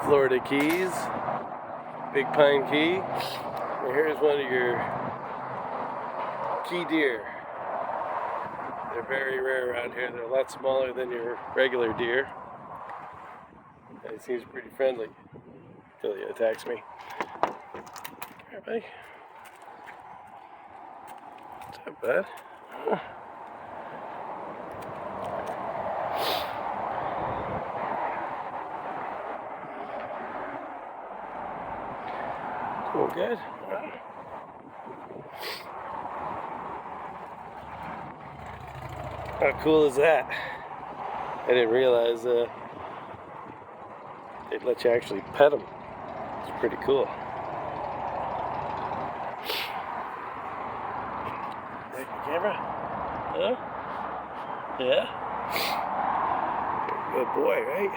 Florida Keys, Big Pine Key. And here's one of your key deer. They're very rare around here. They're a lot smaller than your regular deer. And he seems pretty friendly until he attacks me. Come here, buddy. What's up, bud? Huh. Cool, good. How cool is that? I didn't realize they'd let you actually pet them. It's pretty cool. Take the camera? Huh? Yeah? You're a good boy, right?